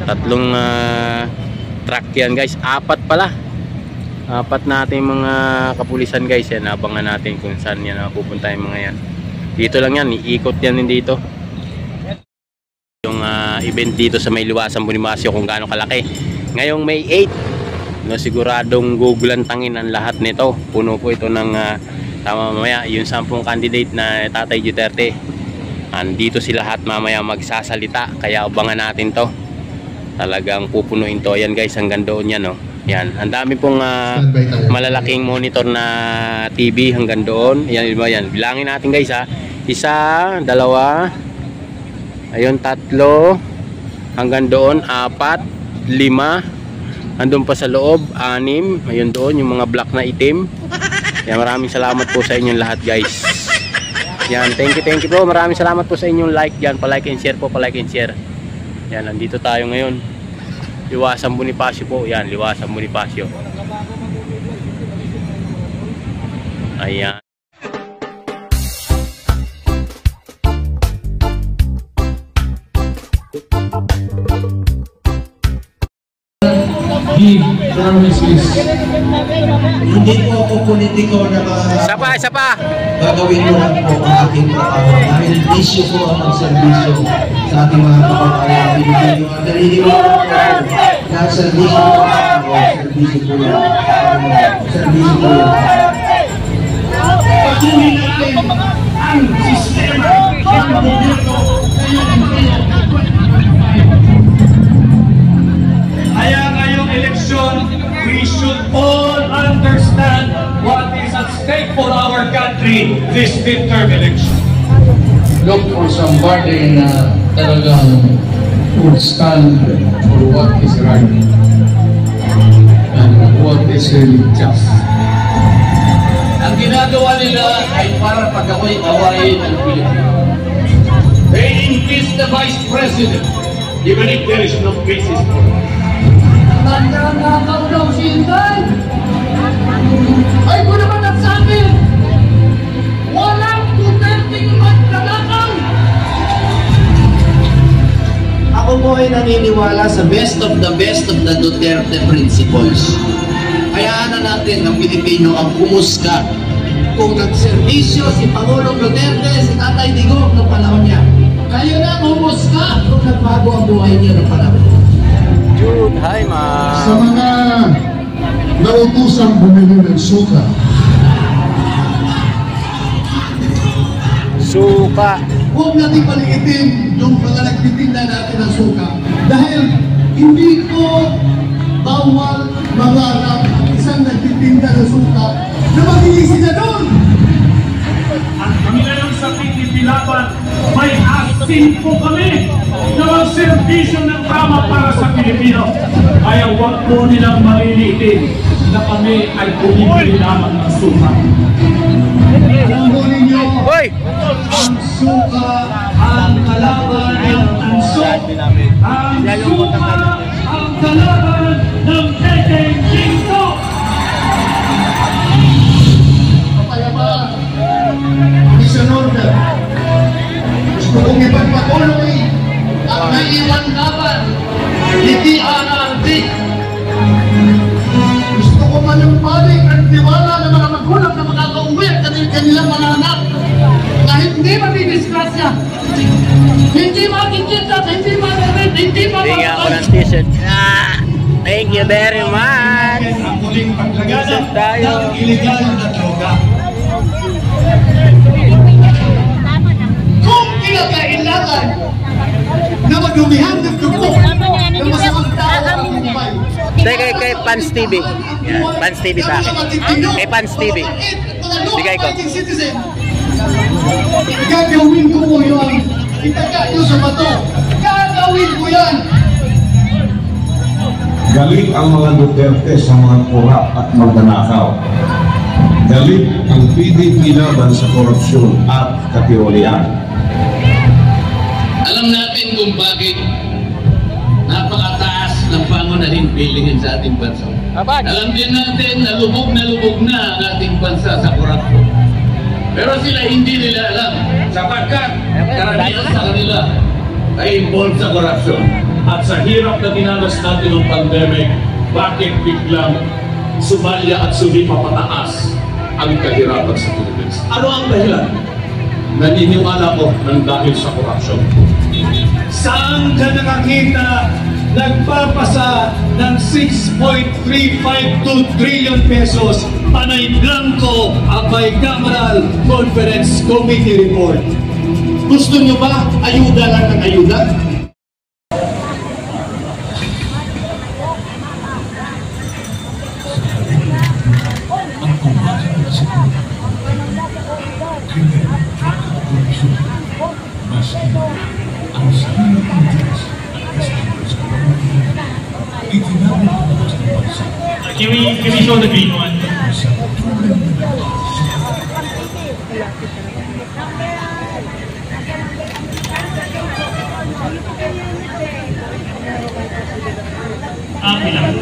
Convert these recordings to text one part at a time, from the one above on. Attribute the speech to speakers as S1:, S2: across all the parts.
S1: Tatlong truck yan guys. Apat pala. Apat natin mga kapulisan guys. Yan, abangan natin kung saan yan pupunta yung mga yan. Dito lang yan, iikot yan din dito. Yung event dito sa may Liwasan Bonifacio kung gaano kalaki. Ngayong May 8, no, siguradong gugulantangin ang lahat nito. Puno po ito ng tama mamaya yung 10 candidate na Tatay Duterte. Andito sila lahat mamaya magsasalita, kaya abangan natin to. Talagang pupunuin to. Ayan guys, hanggang doon yan, no. Yan, ang dami pong malalaking monitor na TV hanggang doon. Ayan, diba yan? Bilangin natin guys ha. 1, 2, ayun 3, hanggang doon 4, 5, andun pa sa loob 6, ayun doon yung mga black na itim. Yan, maraming salamat po sa inyong lahat guys. Yan, thank you po. Maraming salamat po sa inyong like dyan. Pa-like and share po, pa-like and share. Yan, nandito tayo ngayon. Liwasan Bonifacio po. Yan, Liwasan Bonifacio. Ayan.
S2: Give promises.
S3: Hindi po ako politiko na
S1: Isa pa.
S3: gagawin ko lang po ang aking trabaho. Dahil issue po ang serbisyo sa ating mga kababayan. Binigyan ang naniniwala po na serbisyo po ako. Serbisyo po yan. Serbisyo po yan.
S2: Patuloy natin ang sistema ng gobyerno. Kaya ngayong eleksyon, we should all understand what is at stake for our country this midterm election.
S4: Look for somebody na talagang would stand for what is right and what is really just.
S3: Ang ginagawa nila ay para pag-away-awayin ang Pilipino.
S2: They impeach the Vice President, even if there is no basis for it.
S4: Nagkakakaw daw si Inday. Ay ko naman nagsabi, walang Duterte'ng magkalakaw.
S3: Ako po ay naniniwala sa best of the Duterte principles. Hayaan na natin ang Pilipino ang kumusga kung nagserbisyo si Pangulong Duterte, si Tatay Digong ng panahon niya. Kayo na kumusga kung nagbago ang buhay niya ng panahon.
S1: Jude, hi ma'am.
S4: Sa mga nautosang bumili ng suka,
S3: Huwag natin paliitin yung mga nagtitinda natin ng suka. Dahil hindi ko bawal mangarap isang nagtitinda ng suka na magiging senador.
S2: At kami na lang sa PTP Laban, may asin po kami na magserbisyo ng tama para sa Pilipino. Kaya huwag po nilang malilitin na kami ay bumibili lamang ng suka.
S3: Alam mo ninyo,
S1: Hoy!
S3: ang suka, ang kalaban ng ansok, ang suka, ang kalaban ng Teteng Ginto.
S4: kaya ba, Mission Order, gusto kong ipagpatuloy ang naiwan laban, hindi RRD. Gusto ko manumbalik ang tiwala ng mga magulang na makakauwi at kanilang mga anak na hindi mabibisgrasya, hindi makikita, hindi magamit, hindi
S1: Bigyan ako ng
S4: mababalik.
S1: t-shirt. Thank you very much.
S2: Ang muling paglagana
S1: T-shirt tayo.
S2: ng iligal na droga.
S4: Kung kinakailangan na madumihan ng dugo ng masamang tao ang buhay,
S1: Kay Pans TV. Yan, Pans TV sa akin. Kay Pans TV. Bigay ko.
S4: Gagawin ko po yun. Itaga nyo sa bato. Gagawin ko yan.
S5: Galit ang mga Duterte sa mga kurap at magnanakaw. Galit ang PDP laban sa korupsyon at katiwalian.
S3: Alam natin kung bakit napakataas ng pangunahing bilingin sa ating bansa. Alam din natin na lubog na ang ating bansa sa korupsyon. Pero sila hindi nila alam sapagkat karamihan sa kanila ay involved sa korupsyon.
S2: At sa hirap na dinanas natin ng pandemic, bakit biglang sumalya at sumipa pataas ang kahirapan sa Philippines? Ano ang dahilan? Naniniwala ko ng dahil sa korupsyon. Saan ka nakakita nagpapasa ng 6.352 trillion pesos panay blanco ang bicameral conference committee report?
S3: Gusto nyo ba ayuda lang ng ayuda?
S2: Can we show the green one? Okay lang.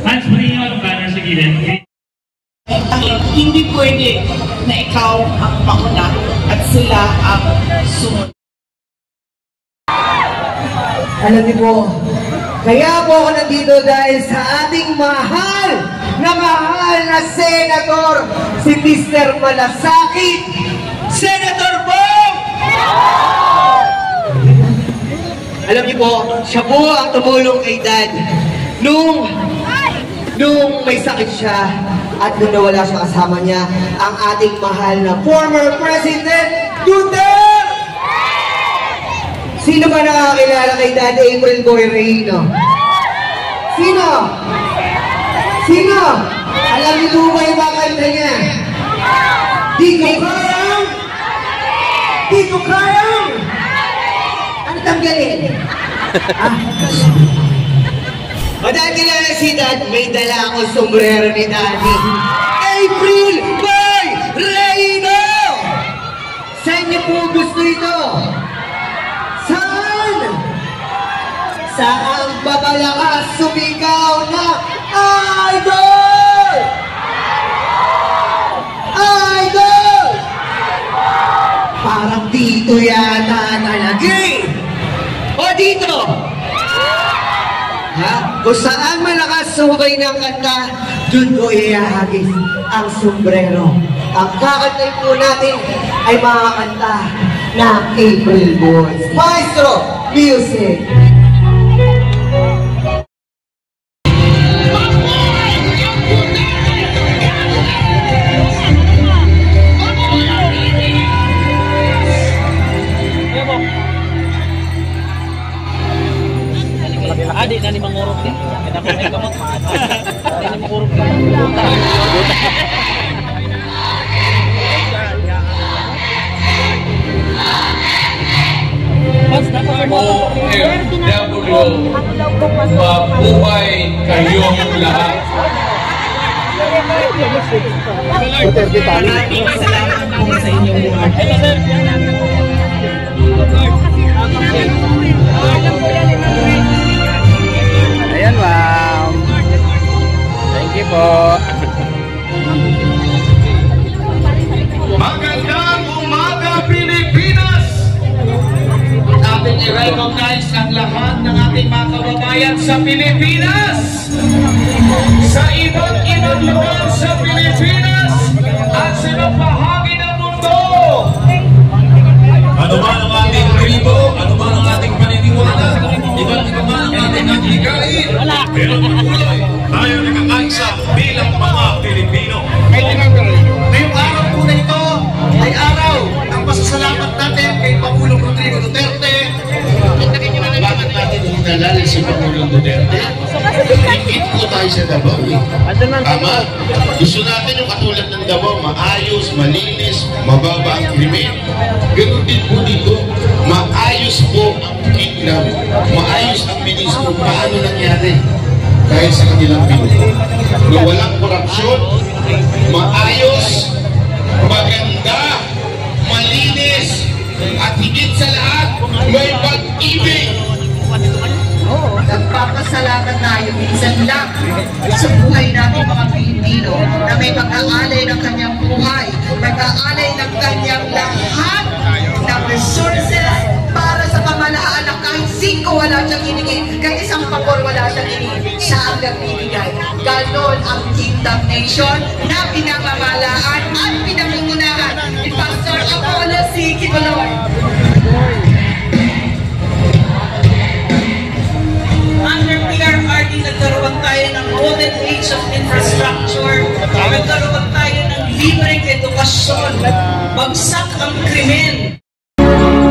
S2: Hans, pwede nyo ang banner sa gilid.
S6: Hindi pwede na ikaw ang mauna at sila ang sumunod.
S7: Alam niyo po, kaya po ako nandito dahil sa ating mahal na Senator, si Mr. Malasakit, Senator Bong! Alam niyo po, siya po ang tumulong kay Dad nung may sakit siya at nung nawala siya kasama niya ang ating mahal na former President Duterte! Sino ba nakakilala kay Dad April Boy Reyno? Sino? Sino? Alam niyo po ba yung kanta niya? Di ko kayang! Di ko kayang! Ano tanggalin? O dahil kilala si Dad, may dala akong sombrero ni Daddy. April Boy Reyno! Saan niyo po gusto ito? Saan? Saan babalakas sumigaw na Idol! Idol! Parang dito yata nalagay. O dito! Ha? Kung saan malakas sumabay ng kanta, dun ko ihahagis ang sombrero. Ang kakantay po natin ay mga kanta ng April Boys. Maestro, music!
S8: Adik na ni mangurot din. Kita ko ay kamot. Adik ni mangurot ka.
S2: OFW, mabuhay kayong lahat.
S6: Maraming salamat po sa inyong lahat.
S1: Ayan, ma'am. Thank you po.
S2: Magandang umaga, Pilipinas!
S3: Natin i-recognize ang lahat ng ating mga kababayan sa Pilipinas, sa iba't ibang lugar sa Pilipinas at sa ibang bahagi ng mundo.
S2: Ano man ang ating tribo, ano man ang ating paniniwala, iba't iba man ang ating naghigain, pero patuloy tayo nakakaisa bilang mga Pilipino.
S3: Ngayong araw po na ito ay araw ng pasasalamat natin kay Pangulong Rodrigo Duterte. Bakit natin hinalal si Pangulong Duterte? Ingit po tayo sa Davao. Tama? Gusto natin yung katulad ng Davao, maayos, malinis, mababa ang krimen. Ganun din po dito, maayos po ang kingdom, maayos ang ministro. Paano nangyari? Dahil sa kanilang pinuto. Na walang korupsyon, maayos, maganda, malinis, at higit sa lahat, may pag-ibig.
S6: Nagpapasalamat tayo minsan lang sa buhay natin mga Pilipino na may pag-aalay ng kanyang buhay, pag-aalay ng kanyang lahat ng resources para sa pamahalaan ng kahit 5 wala siyang hiningi, kahit isang pabor wala siyang hiningi, siya ang nagbibigay. Ganon ang Kingdom Nation na pinamamalaan at pinamumunahan ni Pastor Apollo C. Kibuloy. Under PRRD, nagkaroon tayo ng golden age of infrastructure, nagkaroon tayo ng libreng edukasyon, bagsak ang krimen.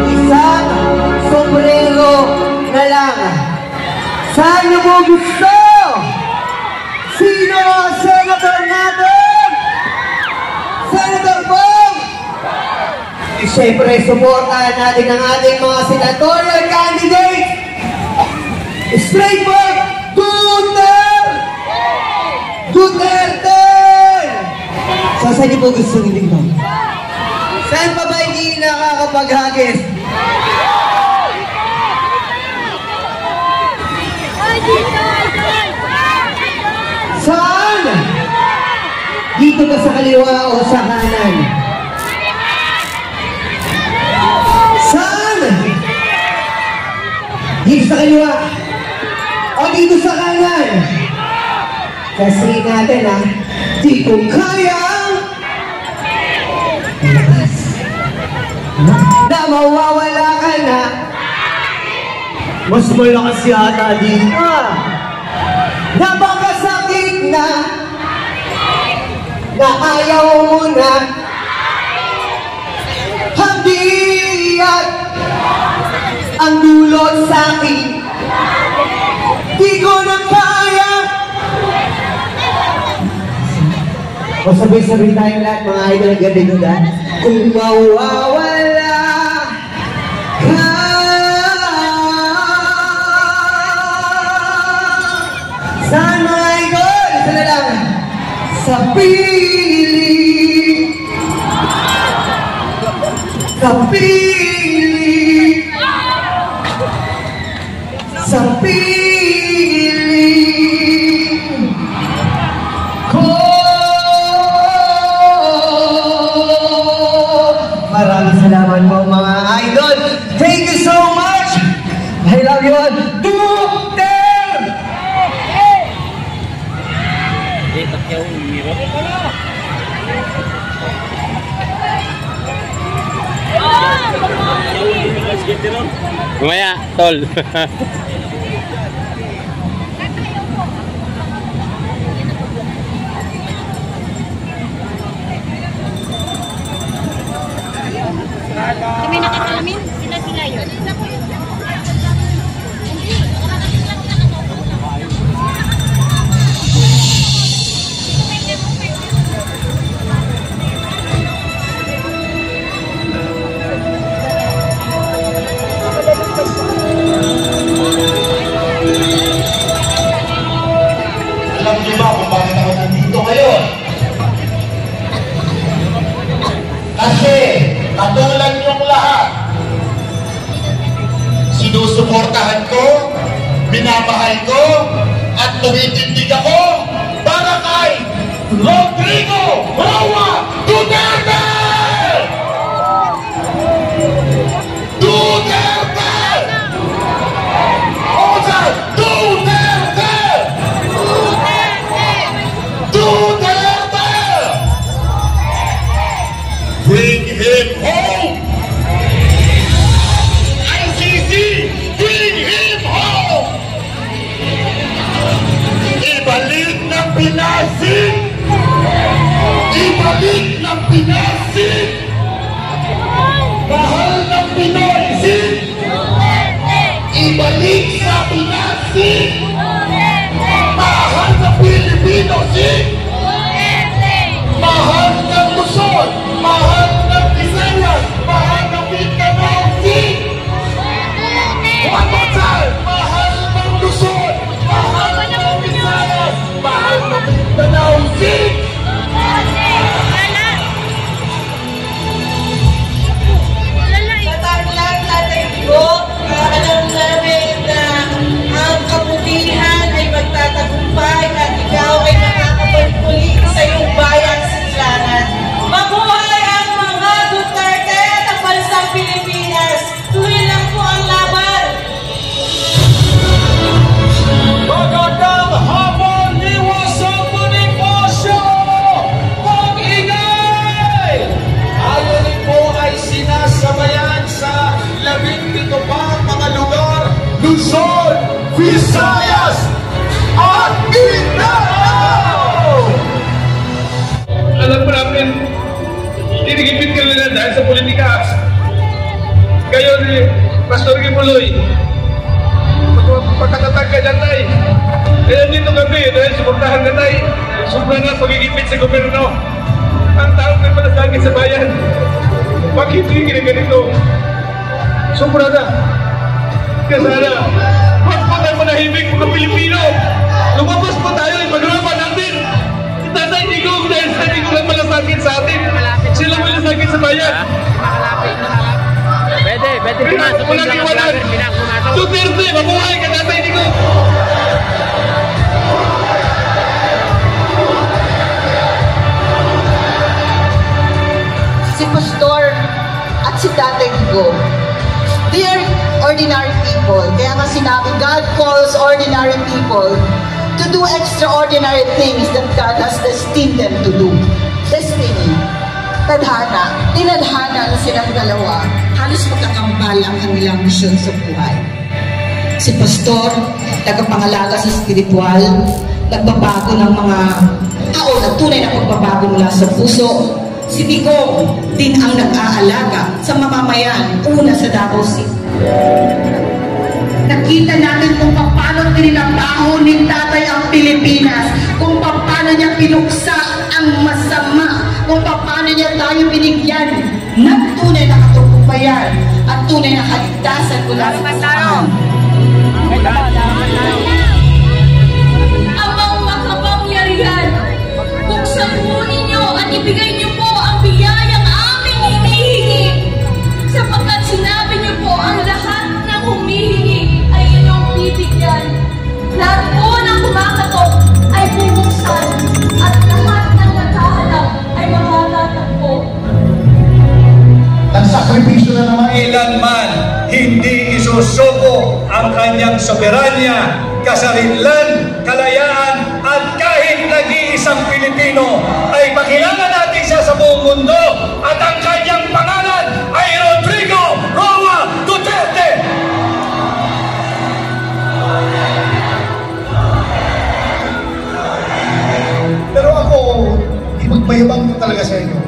S7: Isang sombrero na lang. Saan niyo mo gusto? Sino ang senator natin? Senator Bong! Siyempre, supportahan natin ang ating mga senatorial candidates. Straight for Duterte! So, saan niyo po gusto dito? Saan pa ba hindi nakakapaghagis? Saan? Dito ka sa kaliwa o sa kanan? Saan? Dito sa kaliwa o dito sa kanan? Kasi natin ha, di ko kaya na mawawala ka na. Mas malakas yata dito. Napakasakit na ayaw mo na. Hanggi't ang dulot sa'kin, di ko na kaya. O sabay-sabay tayong lahat, mga idol ng gabi ko dahil. Kung mawawala ka, saan mga idol? Isa na lang. Sa piling, sa piling, sa piling ko. Maraming salamat po mga idol. Thank you so much. I love you all. Duterte!
S1: Kumaya, tol.
S9: Kami nakakalamin, sila yun.
S3: Alam niyo ba kung bakit ako nandito ngayon? Kasi katulad niyong lahat, sinusuportahan ko, minamahal ko, at tumitindig ako para kay Rodrigo Roa Duterte! Duterte! Osan! Duterte! Duterte! Bring him home! ICC! Bring him home! Ibalik ng pinasig! Ibalik ng pinasig! Mahal ng Pinoy! Ibalik sa pinasig! Mahal ng Pilipino! Mahal ng Luzon! Mahal ng Visayas! Mahal ng Mindanao! One more time! Mahal ng Luzon! Mahal ng Visayas! Mahal ng Mindanao!
S6: Alam namin na ang kabutihan
S4: Visayas at Mindanao!
S2: Alam mo namin, tinigipit ka nila dahil sa politika. Kayo ni Pastor Kibuloy, pagkatatag ka dyan tayo. Kaya dito kami dahil suportahan ka tayo. Sobra na pagigipit sa gobyerno. Ang taong may malasakit sa bayan. Bakit hindi ganito? Sobra na. Kaya sana, huwag po tayo manahimik mga Pilipino. Lumabas po tayo, ipaglaban natin. Tatay Digong dahil sa Digong lang malasakit sa atin. Sila malasakit sa bayan.
S1: Pwede pumasok yung mga vlogger, pumasok.
S2: Duterte, mabuhay ka Tatay Digong.
S6: Si Pastor at si Tatay Digong, they are ordinary people. Kaya nga sinabi, God calls ordinary people to do extraordinary things that God has destined them to do. Destiny. Tadhana. Tinadhana na silang dalawa. Halos magkakambal ang kanilang misyon sa buhay. Si Pastor, tagapangalaga sa spiritual, nagbabago ng mga tao na tunay na pagbabago mula sa puso. Si Digong din ang nag-aalaga sa mamamayan, una sa Davao City. Nakita natin kung paano tinilabaho ni Tatay ang Pilipinas, kung paano niya pinuksa ang masama, kung paano niya tayo binigyan ng tunay na katugumpayan at tunay na kaligtasan mula sa kasamaan.
S9: Amang makapangyarihan, buksan po ninyo at ibigay niyo po ang biyayang aming hinihingi. Sapagkat sinabi niyo po ang lahat ng humihingi ay inyong bibigyan. Lahat po ng kumakatok ay bubuksan at lahat ng naghahanap ay makakatagpo.
S4: Nagsakripisyo na naman.
S10: Kailanman hindi isusuko ang kanyang soberanya, kasarinlan, kalayaan, at kahit nag-iisang Pilipino ay makilala natin siya sa buong mundo at ang kanyang pangalan ay Rodrigo Roa Duterte!
S4: Pero ako, ipagmayabang ko talaga sa inyo.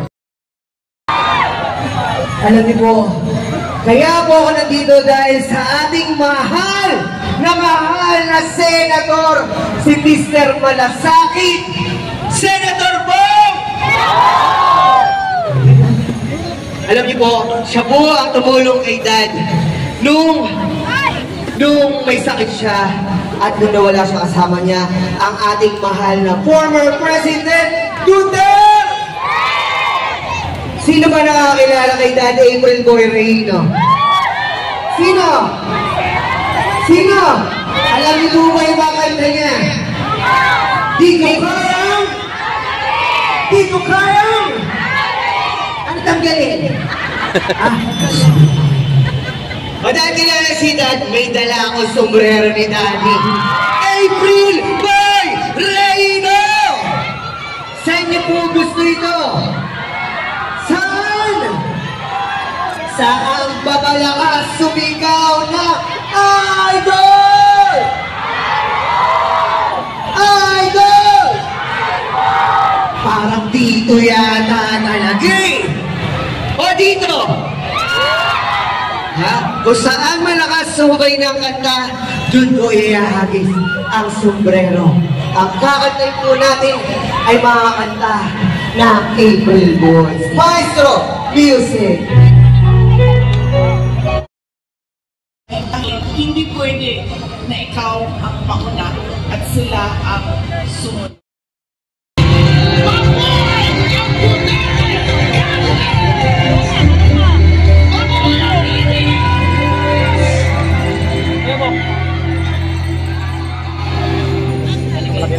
S7: Alam niyo po, kaya po ako nandito dahil sa ating mahal na Senator, si Mr. Malasakit, Senator Bong! Alam niyo po, siya po ang tumulong kay Dad nung may sakit siya at nung nawala siya kasama niya ang ating mahal na former President Duterte! Sino ba nakakilala kay Dad April Boy Reyno? Sino? Sino? Alam niyo po ba yung mga kanta niya? Di ko kayang! Di ko kayang! Ano tanggalin? O dahil kilala si Dad, may dala akong sombrero ni Daddy. April Boy Reyno! Saan niyo po gusto ito? Saan? Saan ba malakas sumigaw na Idol? Idol! Parang dito yata nalagay. O dito? Ha? Kung saan malakas sumabay ng kanta, dun ko iahagis ang sombrero. Ang kakantay po natin ay mga kanta ng April Boys. Maestro, music!
S11: Hindi pwede na ikaw ang mauna at sila ang sunod.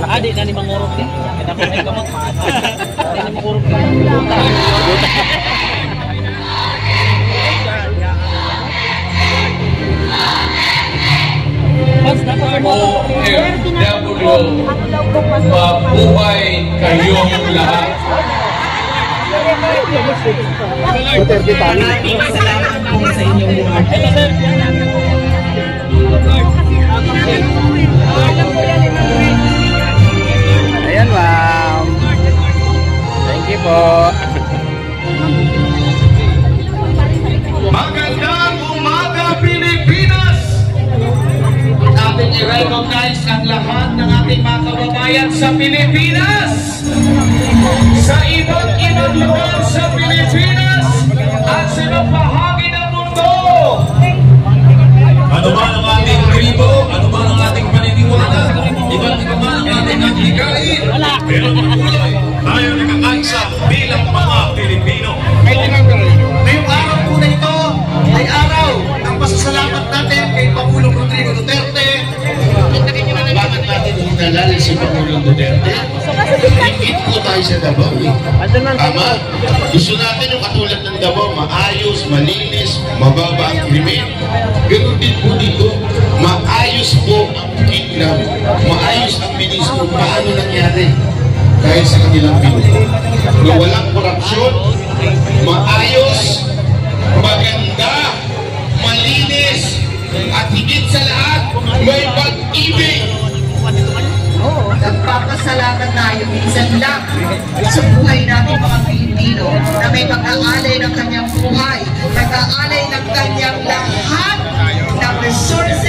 S8: Adik na ni mangurot ya. Kita ko may gamot. Adik na mangurot ka.
S2: OFW, mabuhay kayong lahat.
S11: Maraming salamat po sa inyong mga.
S1: po.
S10: Magandang umaga, Pilipinas! Ating i-recognize ang lahat ng ating mga kababayan sa Pilipinas, sa iba't ibang lugar sa Pilipinas, at sa ibang bahagi ng mundo. Ano man ang ating tribo, ano man ang ating paniniwala, iba't iba man ang ating naghigain, pero patuloy tayo nakakaisa bilang mga Pilipino.
S3: Ngayong araw po na ito ay araw ng pasasalamat natin kay Pangulong Rodrigo Duterte. Bakit natin hinalal si Pangulong Duterte? Higit po tayo sa Davao. Ama, gusto natin yung katulad ng Davao, maayos, malinis, mababa ang krimen. Ganun din po dito, maayos po ang kingdom, maayos ang ministro. Paano nangyari? Dahil sa kanilang pinuto. Na walang korupsyon, maayos, maganda, malinis, at higit sa lahat, may pag-ibig.
S6: Nagpapasalamat tayo minsan lang sa buhay natin mga Pilipino na may mag-aalay ng kanyang buhay, mag-aalay ng kanyang lahat ng resources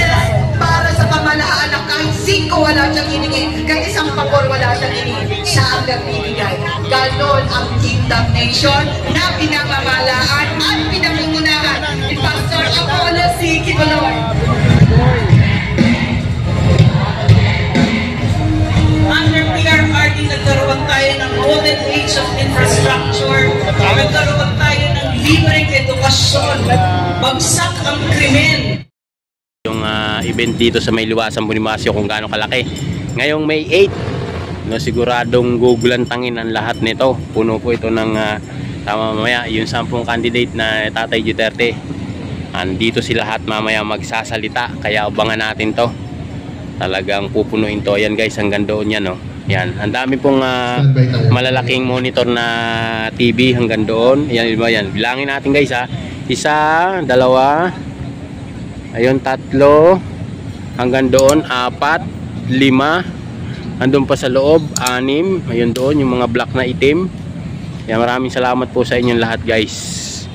S6: para sa pamahalaan ng kahit 5 wala siyang hiningi, kahit isang pabor wala siyang hiningi, siya ang nagbibigay. Ganon ang Kingdom Nation na pinamamalaan at pinamumunahan ni Pastor Apollo C. Kibuloy. Under PRRD, nagkaroon tayo ng golden age of infrastructure, nagkaroon tayo ng libreng edukasyon, bagsak ang krimen.
S1: Yung event dito sa may Liwasan Bonifacio kung gaano kalaki. Ngayong May 8, no, siguradong gugulantangin ang lahat nito. Puno po ito ng tama mamaya yung 10 candidate na Tatay Duterte. Andito sila lahat mamaya magsasalita, kaya abangan natin to. Talagang pupunuin to. Yan guys, hanggang doon yan, no. Yan, ang dami pong malalaking monitor na TV hanggang doon. Yan, yan. Bilangin natin guys ha. 1, 2, ayun, 3, hanggang doon 4, 5, andun pa sa loob 6, ayun doon yung mga black na itim. Yan, maraming salamat po sa inyong lahat guys.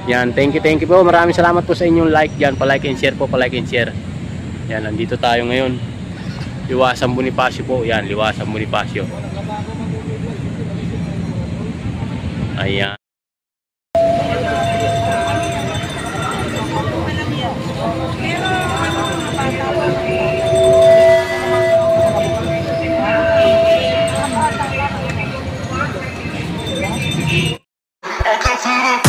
S1: Yan, thank you po. Maraming salamat po sa inyong like. Yan, pa-like and share po, pa-like and share. Yan, nandito tayo ngayon. Liwasan Bonifacio po. Yan, Liwasan Bonifacio. Ayan.
S12: I can feel it.